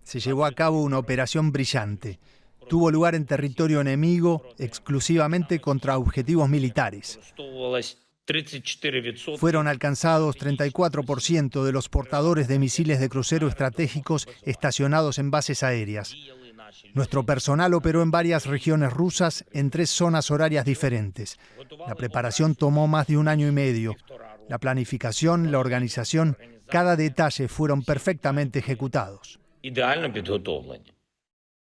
Se llevó a cabo una operación brillante. Tuvo lugar en territorio enemigo exclusivamente contra objetivos militares. Fueron alcanzados 34% de los portadores de misiles de crucero estratégicos estacionados en bases aéreas. Nuestro personal operó en varias regiones rusas en 3 zonas horarias diferentes. La preparación tomó más de 1 año y medio. La planificación, la organización, cada detalle fueron perfectamente ejecutados.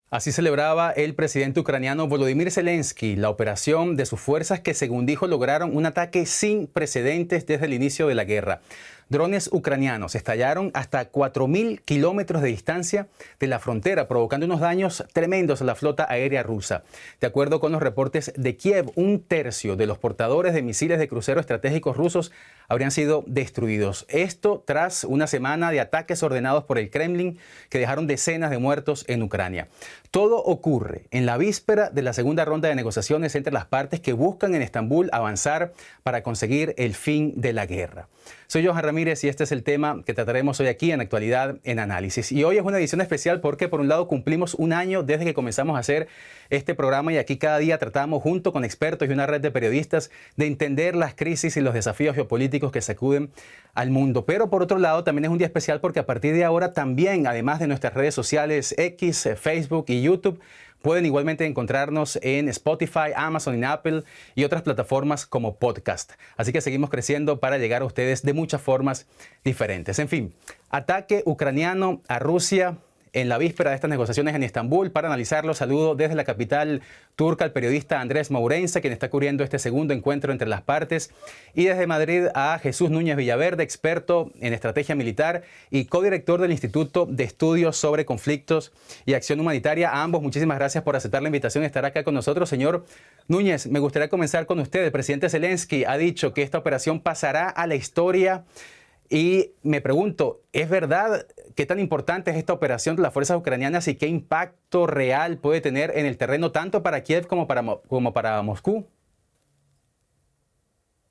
Así celebraba el presidente ucraniano Volodymyr Zelensky la operación de sus fuerzas que, según dijo, lograron un ataque sin precedentes desde el inicio de la guerra. Drones ucranianos estallaron hasta 4.000 kilómetros de distancia de la frontera, provocando unos daños tremendos a la flota aérea rusa. De acuerdo con los reportes de Kiev, 1/3 de los portadores de misiles de crucero estratégicos rusos habrían sido destruidos. Esto tras una semana de ataques ordenados por el Kremlin que dejaron decenas de muertos en Ucrania. Todo ocurre en la víspera de la segunda ronda de negociaciones entre las partes que buscan en Estambul avanzar para conseguir el fin de la guerra. Soy Johan Ramírez y este es el tema que trataremos hoy aquí en Actualidad en Análisis. Y hoy es una edición especial porque, por un lado, cumplimos 1 año desde que comenzamos a hacer este programa y aquí cada día tratamos, junto con expertos y una red de periodistas, de entender las crisis y los desafíos geopolíticos que sacuden al mundo. Pero, por otro lado, también es un día especial porque a partir de ahora también, además de nuestras redes sociales X, Facebook y YouTube, pueden igualmente encontrarnos en Spotify, Amazon y Apple y otras plataformas como podcast. Así que seguimos creciendo para llegar a ustedes de muchas formas diferentes. En fin, ataque ucraniano a Rusia en la víspera de estas negociaciones en Estambul. Para analizarlo, saludo desde la capital turca al periodista Andrés Mourenza, quien está cubriendo este segundo encuentro entre las partes, y desde Madrid a Jesús Núñez Villaverde, experto en estrategia militar y codirector del Instituto de Estudios sobre Conflictos y Acción Humanitaria. A ambos, muchísimas gracias por aceptar la invitación de estar acá con nosotros. Señor Núñez, me gustaría comenzar con usted. El presidente Zelensky ha dicho que esta operación pasará a la historia. Y me pregunto, ¿es verdad qué tan importante es esta operación de las fuerzas ucranianas y qué impacto real puede tener en el terreno tanto para Kiev como para Moscú?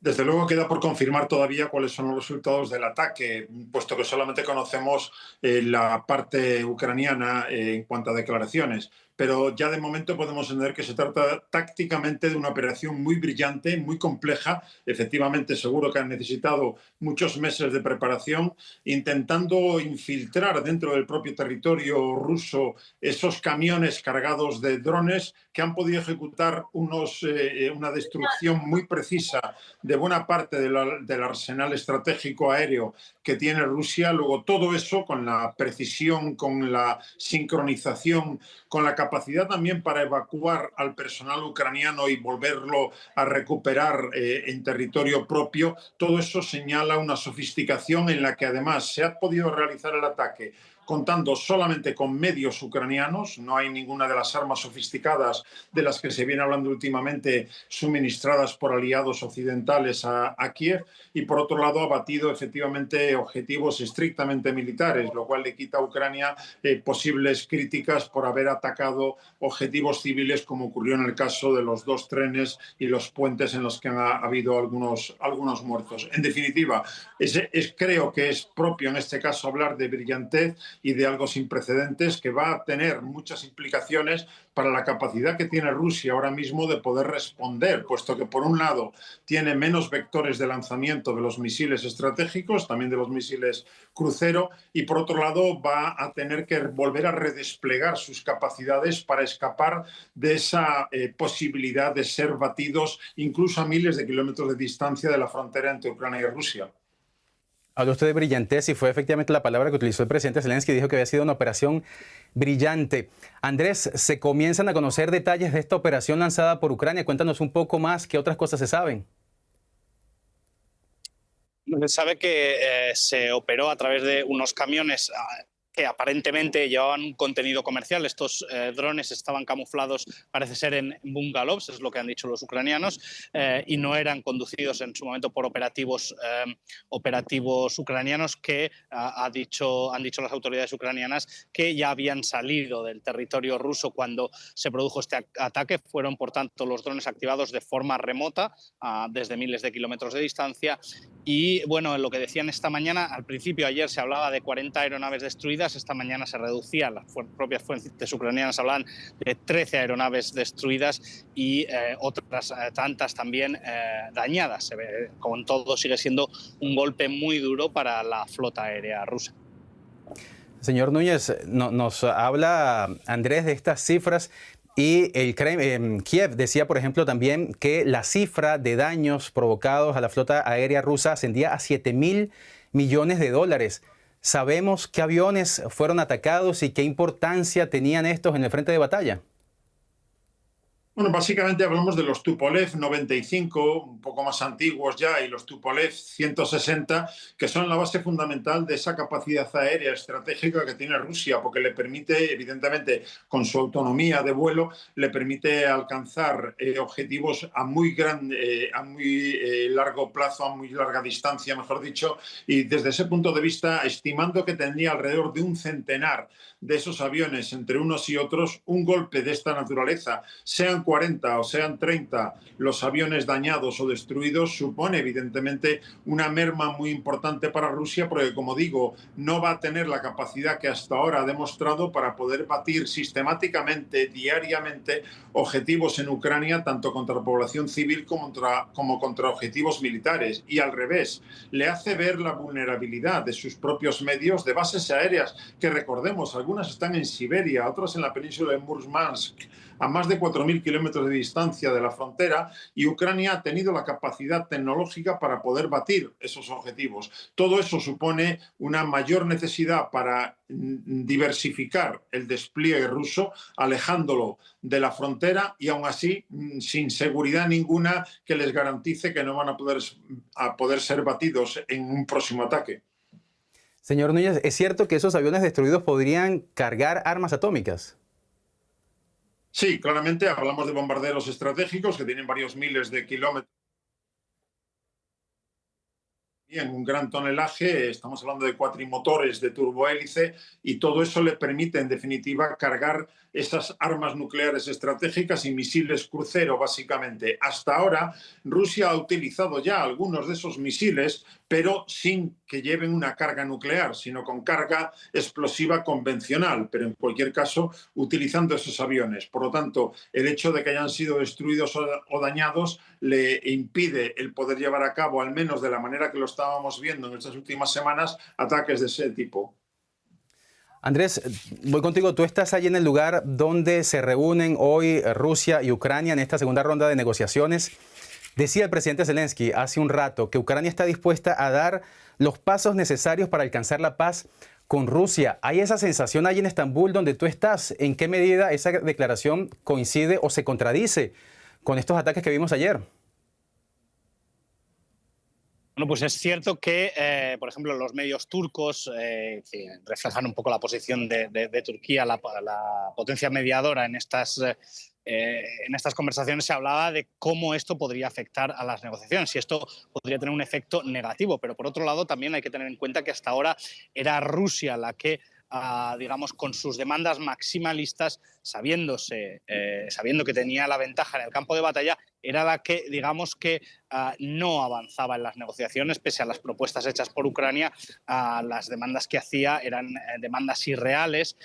Desde luego queda por confirmar todavía cuáles son los resultados del ataque, puesto que solamente conocemos la parte ucraniana en cuanto a declaraciones. Pero ya de momento podemos entender que se trata tácticamente de una operación muy brillante, muy compleja. Efectivamente, seguro que han necesitado muchos meses de preparación, intentando infiltrar dentro del propio territorio ruso esos camiones cargados de drones que han podido ejecutar una destrucción muy precisa de buena parte del arsenal estratégico aéreo que tiene Rusia. Luego todo eso con la precisión, con la sincronización, con la capacidad también para evacuar al personal ucraniano y volverlo a recuperar en territorio propio. Todo eso señala una sofisticación en la que además se ha podido realizar el ataque contando solamente con medios ucranianos. No hay ninguna de las armas sofisticadas de las que se viene hablando últimamente suministradas por aliados occidentales a Kiev, y por otro lado ha batido efectivamente objetivos estrictamente militares, lo cual le quita a Ucrania posibles críticas por haber atacado objetivos civiles, como ocurrió en el caso de los 2 trenes y los puentes en los que ha habido algunos muertos. En definitiva, creo que es propio en este caso hablar de brillantez y de algo sin precedentes que va a tener muchas implicaciones para la capacidad que tiene Rusia ahora mismo de poder responder, puesto que por un lado tiene menos vectores de lanzamiento de los misiles estratégicos, también de los misiles crucero, y por otro lado va a tener que volver a redesplegar sus capacidades para escapar de esa posibilidad de ser batidos incluso a miles de kilómetros de distancia de la frontera entre Ucrania y Rusia. Habló usted de brillantez y fue efectivamente la palabra que utilizó el presidente Zelensky. Dijo que había sido una operación brillante. Andrés, ¿se comienzan a conocer detalles de esta operación lanzada por Ucrania? Cuéntanos un poco más, ¿qué otras cosas se saben? Se sabe que se operó a través de unos camiones que aparentemente llevaban un contenido comercial. Estos drones estaban camuflados, parece ser, en bungalows, es lo que han dicho los ucranianos, y no eran conducidos en su momento por operativos ucranianos que han dicho las autoridades ucranianas que ya habían salido del territorio ruso cuando se produjo este ataque. Fueron, por tanto, los drones activados de forma remota, desde miles de kilómetros de distancia, Y bueno, lo que decían esta mañana, al principio ayer se hablaba de 40 aeronaves destruidas, esta mañana se reducía, las propias fuentes ucranianas hablaban de 13 aeronaves destruidas y otras tantas también dañadas. Con todo sigue siendo un golpe muy duro para la flota aérea rusa. Señor Núñez, nos habla Andrés de estas cifras. Y Kiev decía, por ejemplo, también que la cifra de daños provocados a la flota aérea rusa ascendía a $7.000 millones. ¿Sabemos qué aviones fueron atacados y qué importancia tenían estos en el frente de batalla? Bueno, básicamente hablamos de los Tupolev 95, un poco más antiguos ya, y los Tupolev 160, que son la base fundamental de esa capacidad aérea estratégica que tiene Rusia, porque le permite, evidentemente, con su autonomía de vuelo, le permite alcanzar objetivos a muy largo plazo, a muy larga distancia, mejor dicho, y desde ese punto de vista, estimando que tendría alrededor de un centenar de esos aviones entre unos y otros, un golpe de esta naturaleza, sean 40 o sean 30 los aviones dañados o destruidos, supone evidentemente una merma muy importante para Rusia, porque, como digo, no va a tener la capacidad que hasta ahora ha demostrado para poder batir sistemáticamente, diariamente, objetivos en Ucrania, tanto contra la población civil como contra objetivos militares. Y al revés, le hace ver la vulnerabilidad de sus propios medios, de bases aéreas, que recordemos, algunas están en Siberia, otras en la península de Murmansk, a más de 4.000 kilómetros de distancia de la frontera, y Ucrania ha tenido la capacidad tecnológica para poder batir esos objetivos. Todo eso supone una mayor necesidad para diversificar el despliegue ruso, alejándolo de la frontera y aún así sin seguridad ninguna que les garantice que no van a poder ser batidos en un próximo ataque. Señor Núñez, ¿es cierto que esos aviones destruidos podrían cargar armas atómicas? Sí, claramente hablamos de bombarderos estratégicos que tienen varios miles de kilómetros. En un gran tonelaje, estamos hablando de cuatrimotores de turbohélice, y todo eso le permite, en definitiva, cargar esas armas nucleares estratégicas y misiles crucero, básicamente. Hasta ahora, Rusia ha utilizado ya algunos de esos misiles, pero sin que lleven una carga nuclear, sino con carga explosiva convencional, pero en cualquier caso utilizando esos aviones. Por lo tanto, el hecho de que hayan sido destruidos o dañados le impide el poder llevar a cabo, al menos de la manera que lo estábamos viendo en estas últimas semanas, ataques de ese tipo. Andrés, voy contigo. Tú estás allí en el lugar donde se reúnen hoy Rusia y Ucrania en esta segunda ronda de negociaciones. Decía el presidente Zelensky hace un rato que Ucrania está dispuesta a dar los pasos necesarios para alcanzar la paz con Rusia. ¿Hay esa sensación allí en Estambul donde tú estás? ¿En qué medida esa declaración coincide o se contradice con estos ataques que vimos ayer? Bueno, pues es cierto que, por ejemplo, los medios turcos reflejan un poco la posición de Turquía, la potencia mediadora en estas conversaciones. Se hablaba de cómo esto podría afectar a las negociaciones y esto podría tener un efecto negativo. Pero por otro lado, también hay que tener en cuenta que hasta ahora era Rusia la que, digamos, con sus demandas maximalistas, sabiendo que tenía la ventaja en el campo de batalla, era la que, digamos, que no avanzaba en las negociaciones, pese a las propuestas hechas por Ucrania. Las demandas que hacía eran demandas irreales,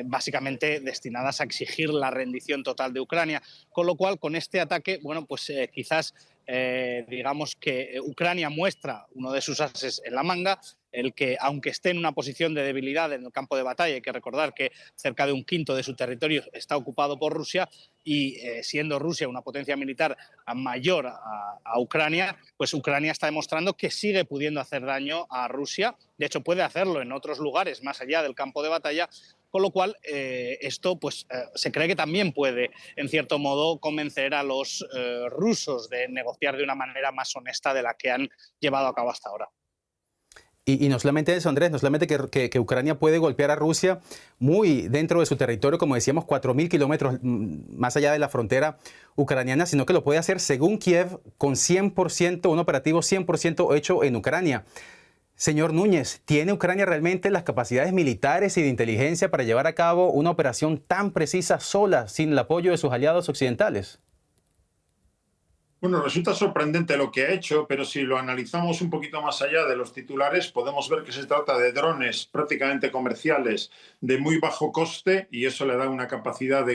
básicamente destinadas a exigir la rendición total de Ucrania. Con lo cual, con este ataque, bueno, pues quizás digamos que Ucrania muestra uno de sus ases en la manga, el que, aunque esté en una posición de debilidad en el campo de batalla, hay que recordar que cerca de un quinto de su territorio está ocupado por Rusia, y siendo Rusia una potencia militar mayor a Ucrania, pues Ucrania está demostrando que sigue pudiendo hacer daño a Rusia. De hecho, puede hacerlo en otros lugares más allá del campo de batalla, con lo cual esto pues, se cree que también puede, en cierto modo, convencer a los rusos de negociar de una manera más honesta de la que han llevado a cabo hasta ahora. Y no solamente eso, Andrés, no solamente que Ucrania puede golpear a Rusia muy dentro de su territorio, como decíamos, 4.000 kilómetros más allá de la frontera ucraniana, sino que lo puede hacer, según Kiev, con 100%, un operativo 100% hecho en Ucrania. Señor Núñez, ¿tiene Ucrania realmente las capacidades militares y de inteligencia para llevar a cabo una operación tan precisa sola, sin el apoyo de sus aliados occidentales? Bueno, resulta sorprendente lo que ha hecho, pero si lo analizamos un poquito más allá de los titulares, podemos ver que se trata de drones prácticamente comerciales de muy bajo coste y eso le da una capacidad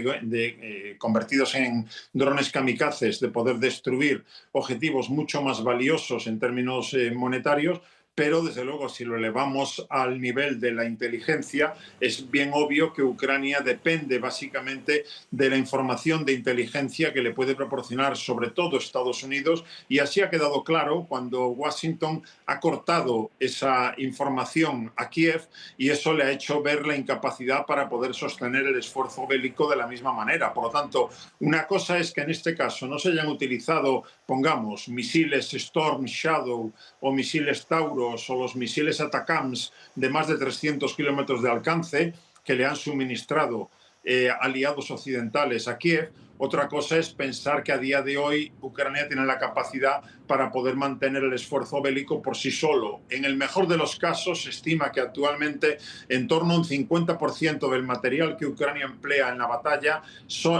convertidos en drones kamikazes, de poder destruir objetivos mucho más valiosos en términos monetarios. Pero, desde luego, si lo elevamos al nivel de la inteligencia, es bien obvio que Ucrania depende básicamente de la información de inteligencia que le puede proporcionar sobre todo Estados Unidos, y así ha quedado claro cuando Washington ha cortado esa información a Kiev y eso le ha hecho ver la incapacidad para poder sostener el esfuerzo bélico de la misma manera. Por lo tanto, una cosa es que en este caso no se hayan utilizado, pongamos, misiles Storm Shadow o misiles Tauros o los misiles Atacams de más de 300 kilómetros de alcance que le han suministrado aliados occidentales a Kiev. Otra cosa es pensar que a día de hoy Ucrania tiene la capacidad para poder mantener el esfuerzo bélico por sí solo. En el mejor de los casos, se estima que actualmente en torno a un 50% del material que Ucrania emplea en la batalla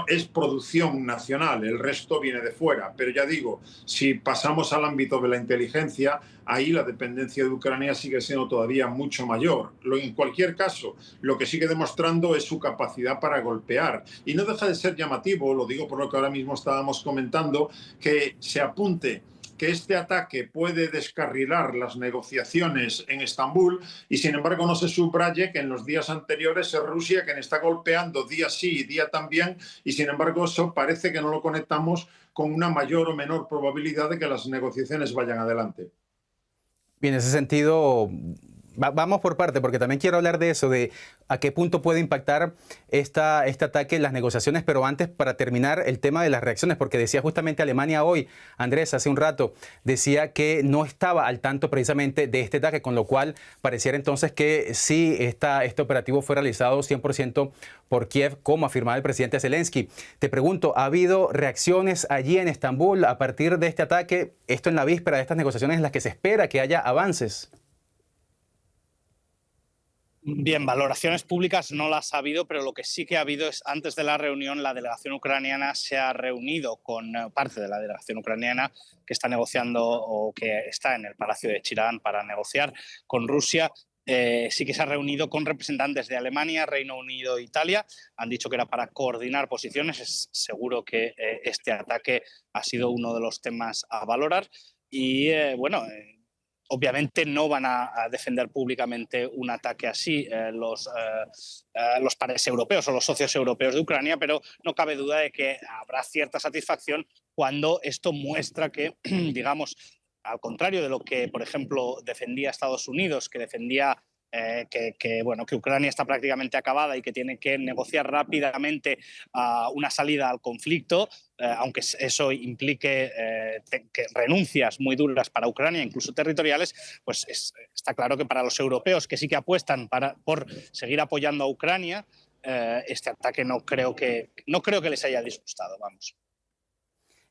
es producción nacional, el resto viene de fuera. Pero ya digo, si pasamos al ámbito de la inteligencia, ahí la dependencia de Ucrania sigue siendo todavía mucho mayor. En cualquier caso, lo que sigue demostrando es su capacidad para golpear. Y no deja de ser llamativo, lo digo por lo que ahora mismo estábamos comentando, que se apunte que este ataque puede descarrilar las negociaciones en Estambul y sin embargo no se subraye que en los días anteriores es Rusia quien está golpeando día sí y día también y sin embargo eso parece que no lo conectamos con una mayor o menor probabilidad de que las negociaciones vayan adelante. Bien, en ese sentido, vamos por parte, porque también quiero hablar de eso, de a qué punto puede impactar este ataque en las negociaciones, pero antes, para terminar, el tema de las reacciones, porque decía justamente Alemania hoy, Andrés, hace un rato, decía que no estaba al tanto precisamente de este ataque, con lo cual pareciera entonces que sí, este operativo fue realizado 100% por Kiev, como afirmaba el presidente Zelensky. Te pregunto, ¿ha habido reacciones allí en Estambul a partir de este ataque? Esto en la víspera de estas negociaciones en las que se espera que haya avances. Bien, valoraciones públicas no las ha habido, pero lo que sí que ha habido es, antes de la reunión, la delegación ucraniana se ha reunido con parte de la delegación ucraniana que está negociando o que está en el Palacio de Chirán para negociar con Rusia. Sí que se ha reunido con representantes de Alemania, Reino Unido e Italia. Han dicho que era para coordinar posiciones. Es seguro que este ataque ha sido uno de los temas a valorar. Y obviamente no van a defender públicamente un ataque así los pares europeos o los socios europeos de Ucrania, pero no cabe duda de que habrá cierta satisfacción cuando esto muestra que, digamos, al contrario de lo que, por ejemplo, defendía Estados Unidos, que defendía que Ucrania está prácticamente acabada y que tiene que negociar rápidamente una salida al conflicto, aunque eso implique que renuncias muy duras para Ucrania, incluso territoriales, pues está claro que para los europeos que sí que apuestan por seguir apoyando a Ucrania, este ataque no creo que les haya disgustado, vamos.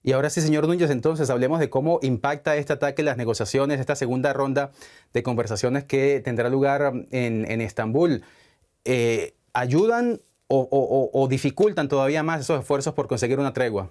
Y ahora sí, señor Núñez, entonces hablemos de cómo impacta este ataque en las negociaciones, esta segunda ronda de conversaciones que tendrá lugar en Estambul. ¿Ayudan o dificultan todavía más esos esfuerzos por conseguir una tregua?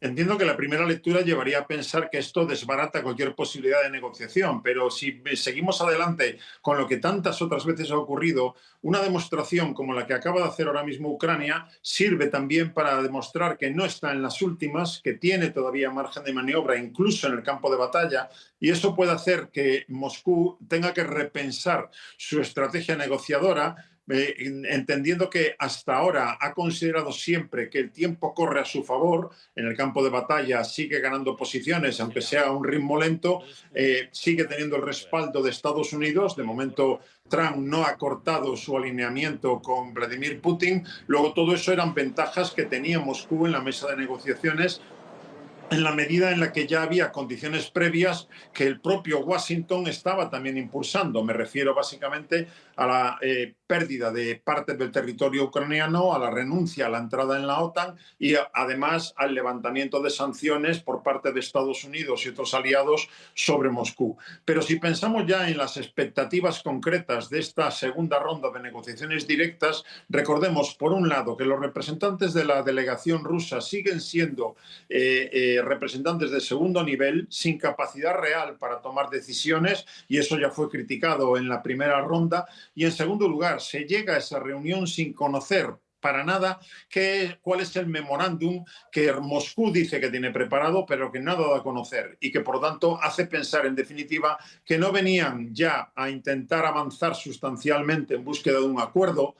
Entiendo que la primera lectura llevaría a pensar que esto desbarata cualquier posibilidad de negociación, pero si seguimos adelante con lo que tantas otras veces ha ocurrido, una demostración como la que acaba de hacer ahora mismo Ucrania sirve también para demostrar que no está en las últimas, que tiene todavía margen de maniobra incluso en el campo de batalla, y eso puede hacer que Moscú tenga que repensar su estrategia negociadora, entendiendo que hasta ahora ha considerado siempre que el tiempo corre a su favor, en el campo de batalla sigue ganando posiciones, aunque sea a un ritmo lento, sigue teniendo el respaldo de Estados Unidos. De momento, Trump no ha cortado su alineamiento con Vladimir Putin. Luego, todo eso eran ventajas que tenía Moscú en la mesa de negociaciones, en la medida en la que ya había condiciones previas que el propio Washington estaba también impulsando. Me refiero básicamente a la pérdida de parte del territorio ucraniano, a la renuncia a la entrada en la OTAN y además al levantamiento de sanciones por parte de Estados Unidos y otros aliados sobre Moscú. Pero si pensamos ya en las expectativas concretas de esta segunda ronda de negociaciones directas, recordemos, por un lado, que los representantes de la delegación rusa siguen siendo representantes de segundo nivel, sin capacidad real para tomar decisiones, y eso ya fue criticado en la primera ronda. Y en segundo lugar, se llega a esa reunión sin conocer para nada cuál es el memorándum que Moscú dice que tiene preparado, pero que nada da a conocer, y que por lo tanto hace pensar en definitiva que no venían ya a intentar avanzar sustancialmente en búsqueda de un acuerdo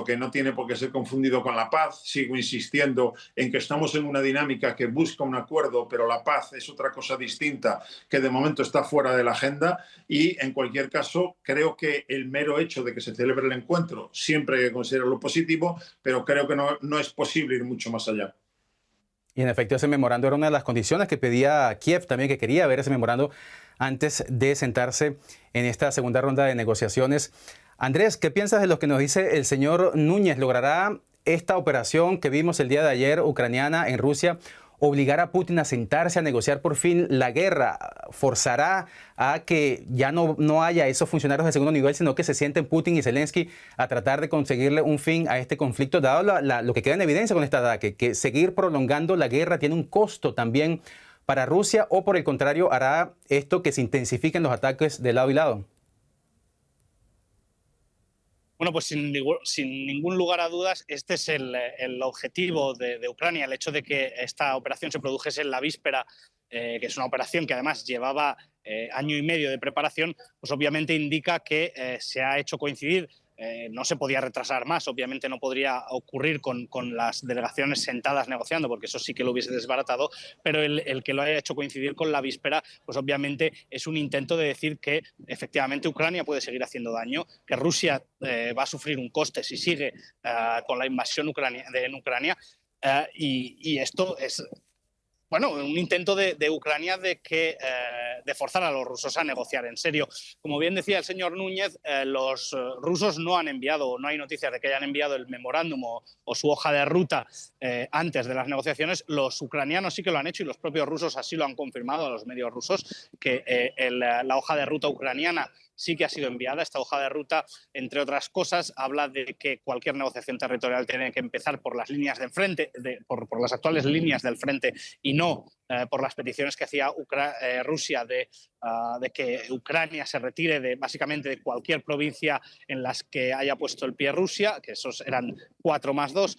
que no tiene por qué ser confundido con la paz. Sigo insistiendo en que estamos en una dinámica que busca un acuerdo, pero la paz es otra cosa distinta que de momento está fuera de la agenda. Y en cualquier caso, creo que el mero hecho de que se celebre el encuentro siempre hay que considerarlo positivo, pero creo que no es posible ir mucho más allá. Y en efecto, ese memorando era una de las condiciones que pedía Kiev también, que quería ver ese memorando antes de sentarse en esta segunda ronda de negociaciones. Andrés, ¿qué piensas de lo que nos dice el señor Núñez? ¿Logrará esta operación que vimos el día de ayer, ucraniana, en Rusia, obligar a Putin a sentarse a negociar por fin la guerra? ¿Forzará a que ya no haya esos funcionarios de segundo nivel, sino que se sienten Putin y Zelensky a tratar de conseguirle un fin a este conflicto, dado lo que queda en evidencia con este ataque, que seguir prolongando la guerra tiene un costo también para Rusia, o por el contrario, hará esto que se intensifiquen los ataques de lado y lado? Bueno, pues sin ningún lugar a dudas, este es el objetivo de Ucrania. El hecho de que esta operación se produjese en la víspera, que es una operación que además llevaba año y medio de preparación, pues obviamente indica que se ha hecho coincidir. No se podía retrasar más, obviamente no podría ocurrir con las delegaciones sentadas negociando, porque eso sí que lo hubiese desbaratado, pero el que lo haya hecho coincidir con la víspera, pues obviamente es un intento de decir que efectivamente Ucrania puede seguir haciendo daño, que Rusia va a sufrir un coste si sigue con la invasión en Ucrania, y esto es... Bueno, un intento de Ucrania de forzar a los rusos a negociar en serio. Como bien decía el señor Núñez, los rusos no han enviado, no hay noticias de que hayan enviado el memorándum o su hoja de ruta antes de las negociaciones. Los ucranianos sí que lo han hecho, y los propios rusos así lo han confirmado a los medios rusos, que la hoja de ruta ucraniana sí que ha sido enviada. Esta hoja de ruta, entre otras cosas, habla de que cualquier negociación territorial tiene que empezar por las líneas del frente, por las actuales líneas del frente, y no por las peticiones que hacía Rusia de que Ucrania se retire básicamente de cualquier provincia en las que haya puesto el pie Rusia, que esos eran 4 más 2.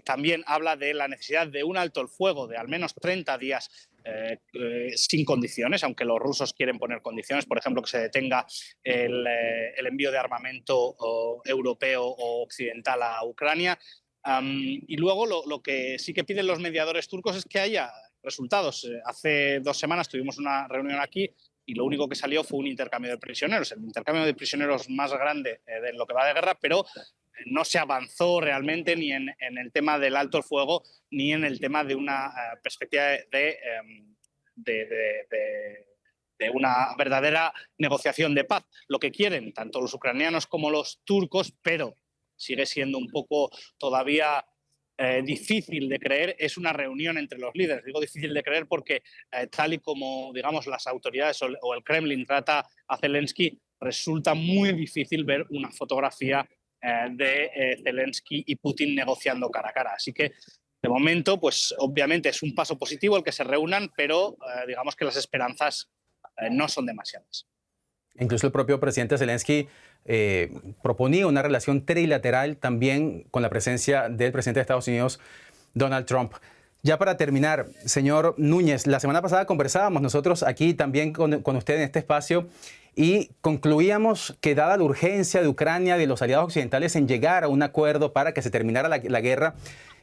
También habla de la necesidad de un alto el fuego de al menos 30 días sin condiciones, aunque los rusos quieren poner condiciones, por ejemplo, que se detenga el envío de armamento europeo o occidental a Ucrania. Y luego lo que sí que piden los mediadores turcos es que haya resultados. Hace 2 semanas tuvimos una reunión aquí y lo único que salió fue un intercambio de prisioneros, el intercambio de prisioneros más grande de lo que va de guerra, pero no se avanzó realmente ni en el tema del alto el fuego ni en el tema de una perspectiva de una verdadera negociación de paz. Lo que quieren tanto los ucranianos como los turcos, pero sigue siendo un poco todavía difícil de creer, es una reunión entre los líderes. Digo difícil de creer porque tal y como, digamos, las autoridades o el Kremlin trata a Zelensky, resulta muy difícil ver una fotografía de Zelensky y Putin negociando cara a cara. Así que, de momento, pues obviamente es un paso positivo el que se reúnan, pero digamos que las esperanzas no son demasiadas. Incluso el propio presidente Zelensky proponía una relación trilateral también con la presencia del presidente de Estados Unidos, Donald Trump. Ya para terminar, señor Núñez, la semana pasada conversábamos nosotros aquí también con usted en este espacio y concluíamos que, dada la urgencia de Ucrania y de los aliados occidentales en llegar a un acuerdo para que se terminara la guerra,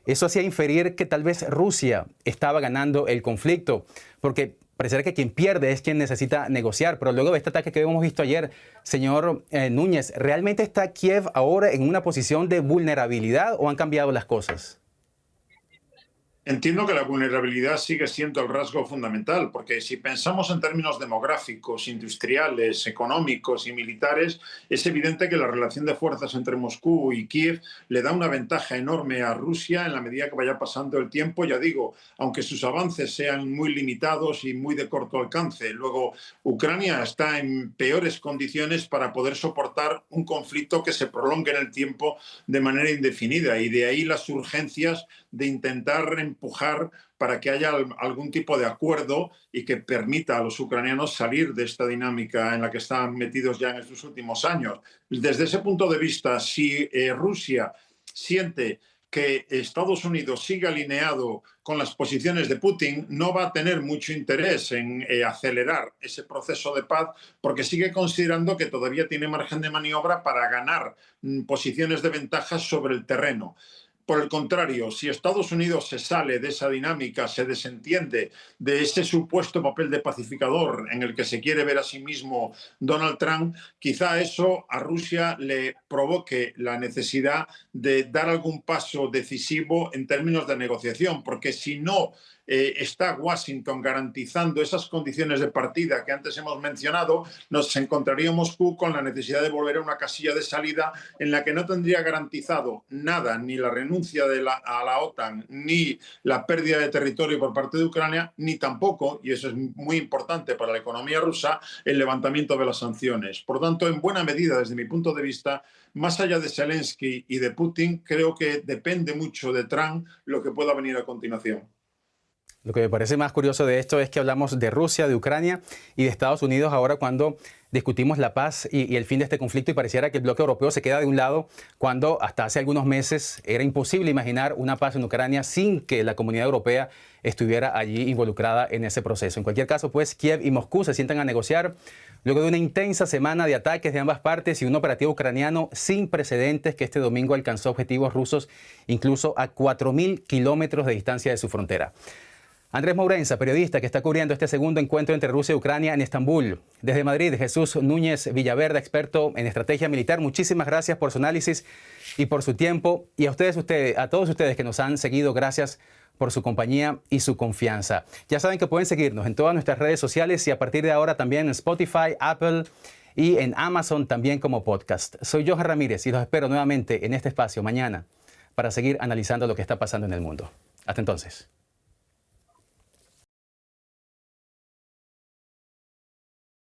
eso hacía inferir que tal vez Rusia estaba ganando el conflicto, porque pareciera que quien pierde es quien necesita negociar. Pero luego de este ataque que hemos visto ayer, señor Núñez, ¿realmente está Kiev ahora en una posición de vulnerabilidad o han cambiado las cosas? Entiendo que la vulnerabilidad sigue siendo el rasgo fundamental, porque si pensamos en términos demográficos, industriales, económicos y militares, es evidente que la relación de fuerzas entre Moscú y Kiev le da una ventaja enorme a Rusia en la medida que vaya pasando el tiempo, ya digo, aunque sus avances sean muy limitados y muy de corto alcance. Luego, Ucrania está en peores condiciones para poder soportar un conflicto que se prolongue en el tiempo de manera indefinida, y de ahí las urgencias de intentar empujar para que haya algún tipo de acuerdo y que permita a los ucranianos salir de esta dinámica en la que están metidos ya en estos últimos años. Desde ese punto de vista, si Rusia siente que Estados Unidos siga alineado con las posiciones de Putin, no va a tener mucho interés en acelerar ese proceso de paz, porque sigue considerando que todavía tiene margen de maniobra para ganar posiciones de ventaja sobre el terreno. Por el contrario, si Estados Unidos se sale de esa dinámica, se desentiende de ese supuesto papel de pacificador en el que se quiere ver a sí mismo Donald Trump, quizá eso a Rusia le provoque la necesidad de dar algún paso decisivo en términos de negociación, porque si no está Washington garantizando esas condiciones de partida que antes hemos mencionado, nos encontraría Moscú con la necesidad de volver a una casilla de salida en la que no tendría garantizado nada, ni la renuncia a la OTAN, ni la pérdida de territorio por parte de Ucrania, ni tampoco, y eso es muy importante para la economía rusa, el levantamiento de las sanciones. Por tanto, en buena medida, desde mi punto de vista, más allá de Zelensky y de Putin, creo que depende mucho de Trump lo que pueda venir a continuación. Lo que me parece más curioso de esto es que hablamos de Rusia, de Ucrania y de Estados Unidos ahora cuando discutimos la paz y el fin de este conflicto, y pareciera que el bloque europeo se queda de un lado cuando hasta hace algunos meses era imposible imaginar una paz en Ucrania sin que la comunidad europea estuviera allí involucrada en ese proceso. En cualquier caso, pues Kiev y Moscú se sientan a negociar luego de una intensa semana de ataques de ambas partes y un operativo ucraniano sin precedentes que este domingo alcanzó objetivos rusos incluso a 4.000 kilómetros de distancia de su frontera. Andrés Mourenza, periodista que está cubriendo este segundo encuentro entre Rusia y Ucrania en Estambul. Desde Madrid, Jesús Núñez Villaverde, experto en estrategia militar. Muchísimas gracias por su análisis y por su tiempo. Y a todos ustedes que nos han seguido, gracias por su compañía y su confianza. Ya saben que pueden seguirnos en todas nuestras redes sociales y a partir de ahora también en Spotify, Apple y en Amazon también como podcast. Soy Johan Ramírez y los espero nuevamente en este espacio mañana para seguir analizando lo que está pasando en el mundo. Hasta entonces.